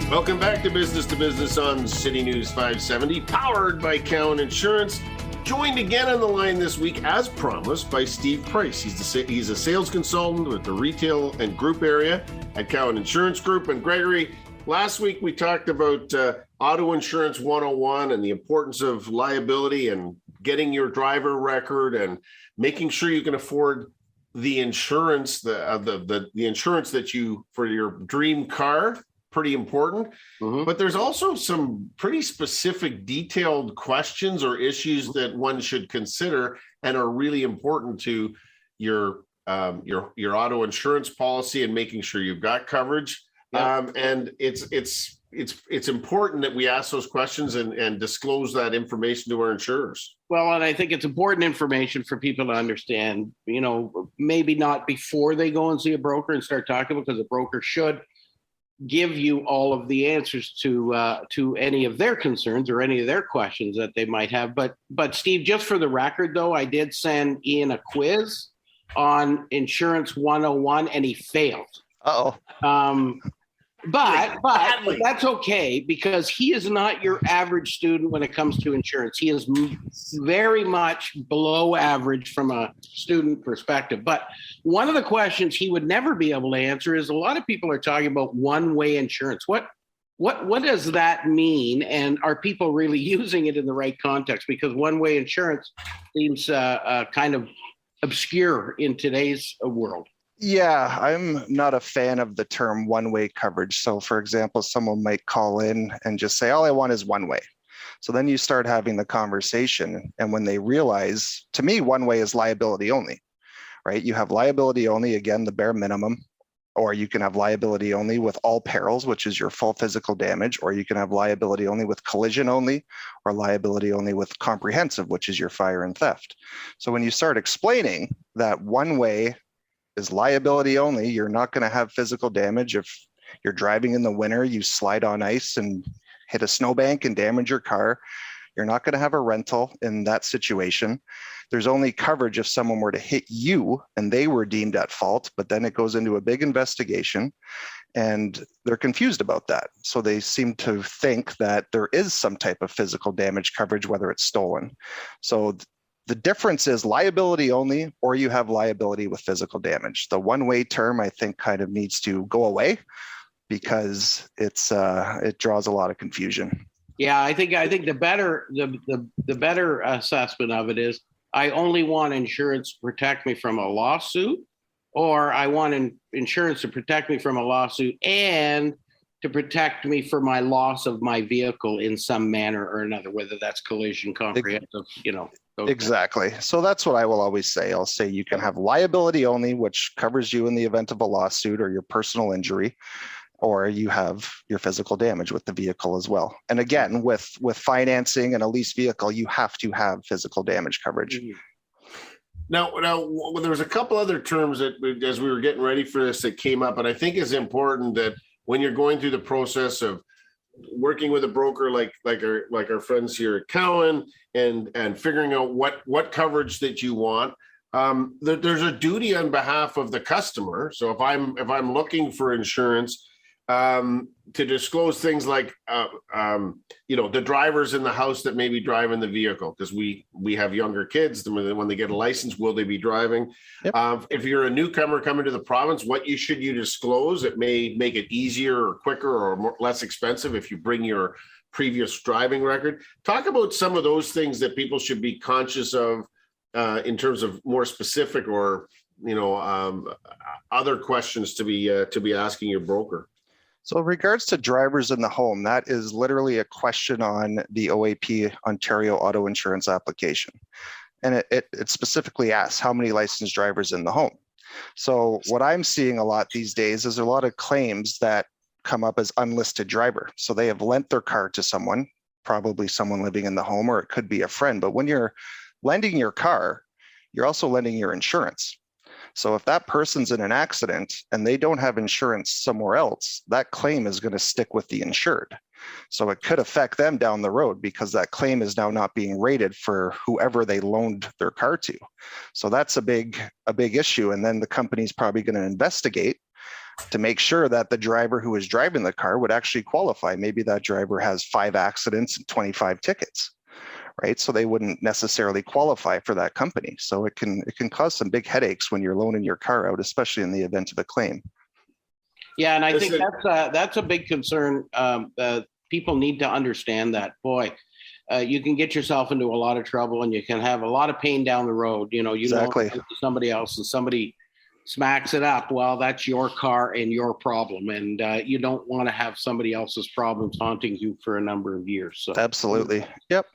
Welcome back to Business on City News 570, powered by Cowan Insurance. Joined again on the line this week, as promised, by Steve Price. He's a sales consultant with the retail and group area at Cowan Insurance Group. And Gregory, last week we talked about Auto Insurance 101 and the importance of liability and getting your driver record and making sure you can afford the insurance, the insurance that you for your dream car. Pretty important, but there's also some pretty specific detailed questions or issues that one should consider and are really important to your auto insurance policy and making sure you've got coverage. And it's important that we ask those questions and disclose that information to our insurers. Well, and I think it's important information for people to understand, maybe not before they go and see a broker and start talking, because a broker should give you all of the answers to any of their concerns or any of their questions that they might have. But Steve, just for the record, though, I did send Ian a quiz on Insurance 101, and he failed. But that's okay, because he is not your average student when it comes to insurance. He is very much below average from a student perspective. But one of the questions he would never be able to answer is, a lot of people are talking about one-way insurance. What does that mean? And are people really using it in the right context? Because one-way insurance seems kind of obscure in today's world. Yeah, I'm not a fan of the term one-way coverage. So for example, someone might call in and just say, all I want is one way. So then you start having the conversation. And when they realize, to me, one way is liability only, right? You have liability only, again, the bare minimum, or you can have liability only with all perils, which is your full physical damage, or you can have liability only with collision only, or liability only with comprehensive, which is your fire and theft. So when you start explaining that one way is liability only, you're not going to have physical damage. If you're driving in the winter, you slide on ice and hit a snowbank and damage your car, you're not going to have a rental in that situation. There's only coverage if someone were to hit you and they were deemed at fault, but then it goes into a big investigation and they're confused about that. So they seem to think that there is some type of physical damage coverage, whether it's stolen. So the difference is liability only, or you have liability with physical damage. The one-way term, I think, kind of needs to go away, because it draws a lot of confusion. Yeah, I think the better assessment of it is, I only want insurance to protect me from a lawsuit, or I want insurance to protect me from a lawsuit and to protect me for my loss of my vehicle in some manner or another, whether that's collision, comprehensive, Exactly. So that's what I will always say. I'll say you can have liability only, which covers you in the event of a lawsuit or your personal injury, or you have your physical damage with the vehicle as well. And again, with financing and a leased vehicle, you have to have physical damage coverage. Now, there was a couple other terms that, as we were getting ready for this, that came up, and I think it's important that when you're going through the process of working with a broker like our friends here at Cowan and figuring out what coverage that you want, there's a duty on behalf of the customer. So if I'm looking for insurance, to disclose things like the drivers in the house that may be driving the vehicle, because we have younger kids. When they get a license, will they be driving? Yep. If you're a newcomer coming to the province, what should you disclose? It may make it easier or quicker or less expensive if you bring your previous driving record. Talk about some of those things that people should be conscious of in terms of more specific or other questions to be asking your broker. So in regards to drivers in the home, that is literally a question on the OAP Ontario Auto Insurance application. And it specifically asks how many licensed drivers in the home. So what I'm seeing a lot these days is a lot of claims that come up as unlisted driver. So they have lent their car to someone, probably someone living in the home, or it could be a friend. But when you're lending your car, you're also lending your insurance. So if that person's in an accident and they don't have insurance somewhere else, that claim is going to stick with the insured. So it could affect them down the road because that claim is now not being rated for whoever they loaned their car to. So that's a big issue. And then the company's probably going to investigate to make sure that the driver who is driving the car would actually qualify. Maybe that driver has 5 accidents and 25 tickets, right? So they wouldn't necessarily qualify for that company. So it can cause some big headaches when you're loaning your car out, especially in the event of a claim. Yeah, and I think that's a big concern. People need to understand that. Boy, you can get yourself into a lot of trouble, and you can have a lot of pain down the road. You know, Exactly. know somebody else, and somebody smacks it up. Well, that's your car and your problem, and you don't want to have somebody else's problems haunting you for a number of years. So. Absolutely. Yep.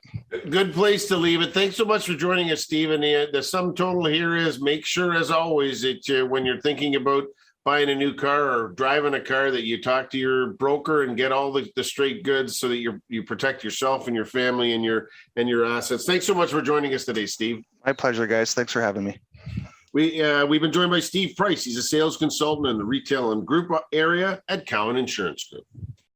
Good place to leave it. Thanks so much for joining us, Stephen. The sum total here is make sure, as always, that when you're thinking about buying a new car or driving a car, that you talk to your broker and get all the straight goods so that you protect yourself and your family and your assets. Thanks so much for joining us today, Steve. My pleasure, guys. Thanks for having me. We've been joined by Steve Price. He's a sales consultant in the retail and group area at Cowan Insurance Group.